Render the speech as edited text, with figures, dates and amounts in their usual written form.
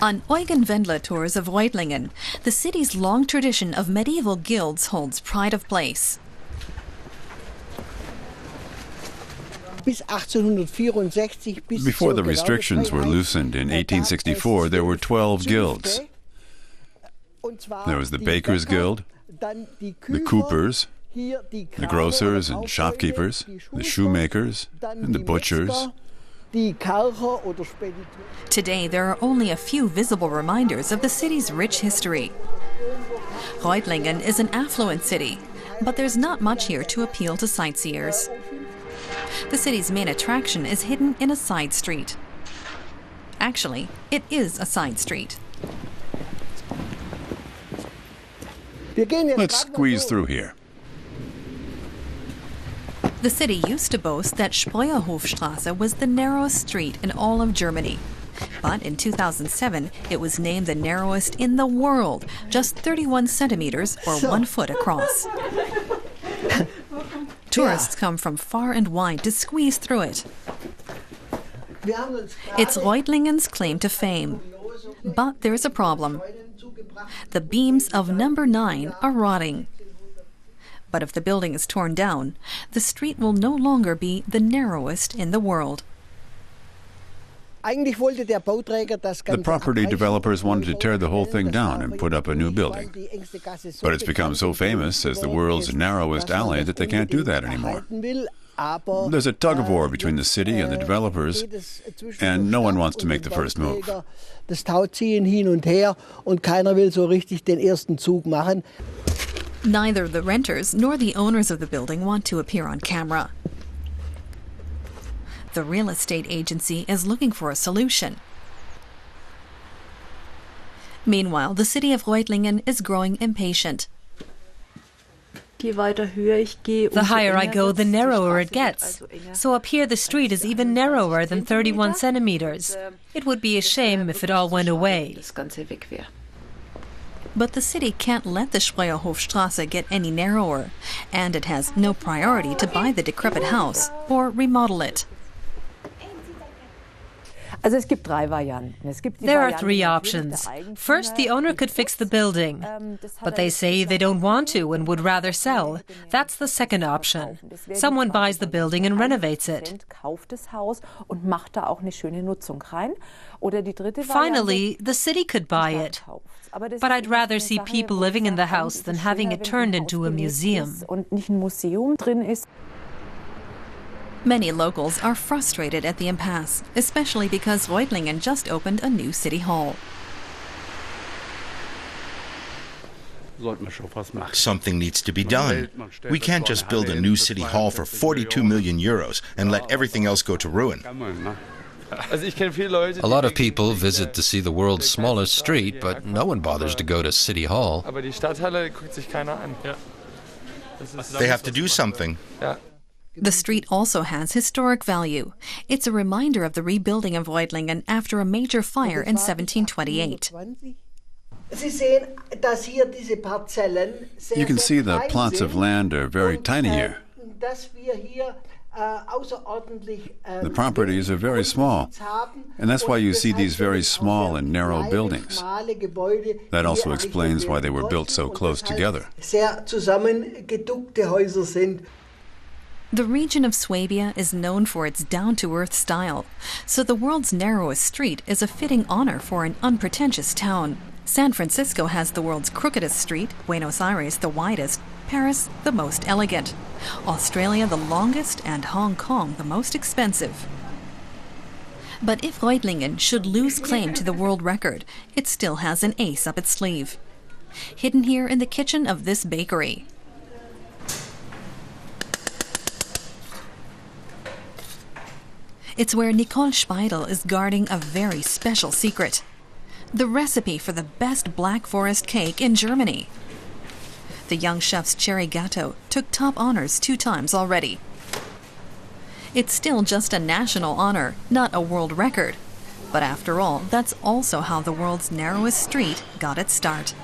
On Eugen Wendler tours of Reutlingen, the city's long tradition of medieval guilds holds pride of place. Before the restrictions were loosened in 1864, there were 12 guilds. There was the Bakers' Guild, the Coopers, the grocers and shopkeepers, the shoemakers, and the butchers. Today, there are only a few visible reminders of the city's rich history. Reutlingen is an affluent city, but there's not much here to appeal to sightseers. The city's main attraction is hidden in a side street. Actually, it is a side street. Let's squeeze through here. The city used to boast that Spreuerhofstrasse was the narrowest street in all of Germany. But in 2007, it was named the narrowest in the world, just 31 centimeters or 1 foot across. Tourists come from far and wide to squeeze through it. It's Reutlingen's claim to fame. But there's a problem. The beams of number 9 are rotting. But if the building is torn down, the street will no longer be the narrowest in the world. The property developers wanted to tear the whole thing down and put up a new building. But it's become so famous as the world's narrowest alley that they can't do that anymore. There's a tug-of-war between the city and the developers, and no one wants to make the first move. Neither the renters nor the owners of the building want to appear on camera. The real estate agency is looking for a solution. Meanwhile, the city of Reutlingen is growing impatient. The higher I go, the narrower it gets. So up here the street is even narrower than 31 centimeters. It would be a shame if it all went away. But the city can't let the Spreuerhofstrasse get any narrower, and it has no priority to buy the decrepit house or remodel it. There are 3 options. First, the owner could fix the building, but they say they don't want to and would rather sell. That's the second option. Someone buys the building and renovates it. Finally, the city could buy it. But I'd rather see people living in the house than having it turned into a museum. Many locals are frustrated at the impasse, especially because Reutlingen just opened a new city hall. Something needs to be done. We can't just build a new city hall for 42 million euros and let everything else go to ruin. A lot of people visit to see the world's smallest street, but no one bothers to go to City Hall. They have to do something. The street also has historic value. It's a reminder of the rebuilding of Reutlingen after a major fire in 1728. You can see the plots of land are very tiny here. The properties are very small, and that's why you see these very small and narrow buildings. That also explains why they were built so close together. The region of Swabia is known for its down-to-earth style, so the world's narrowest street is a fitting honor for an unpretentious town. San Francisco has the world's crookedest street, Buenos Aires the widest, Paris the most elegant, Australia the longest, and Hong Kong the most expensive. But if Reutlingen should lose claim to the world record, it still has an ace up its sleeve. Hidden here in the kitchen of this bakery. It's where Nicole Speidel is guarding a very special secret. The recipe for the best Black Forest cake in Germany. The young chef's cherry gâteau took top honors 2 times already. It's still just a national honor, not a world record. But after all, that's also how the world's narrowest street got its start.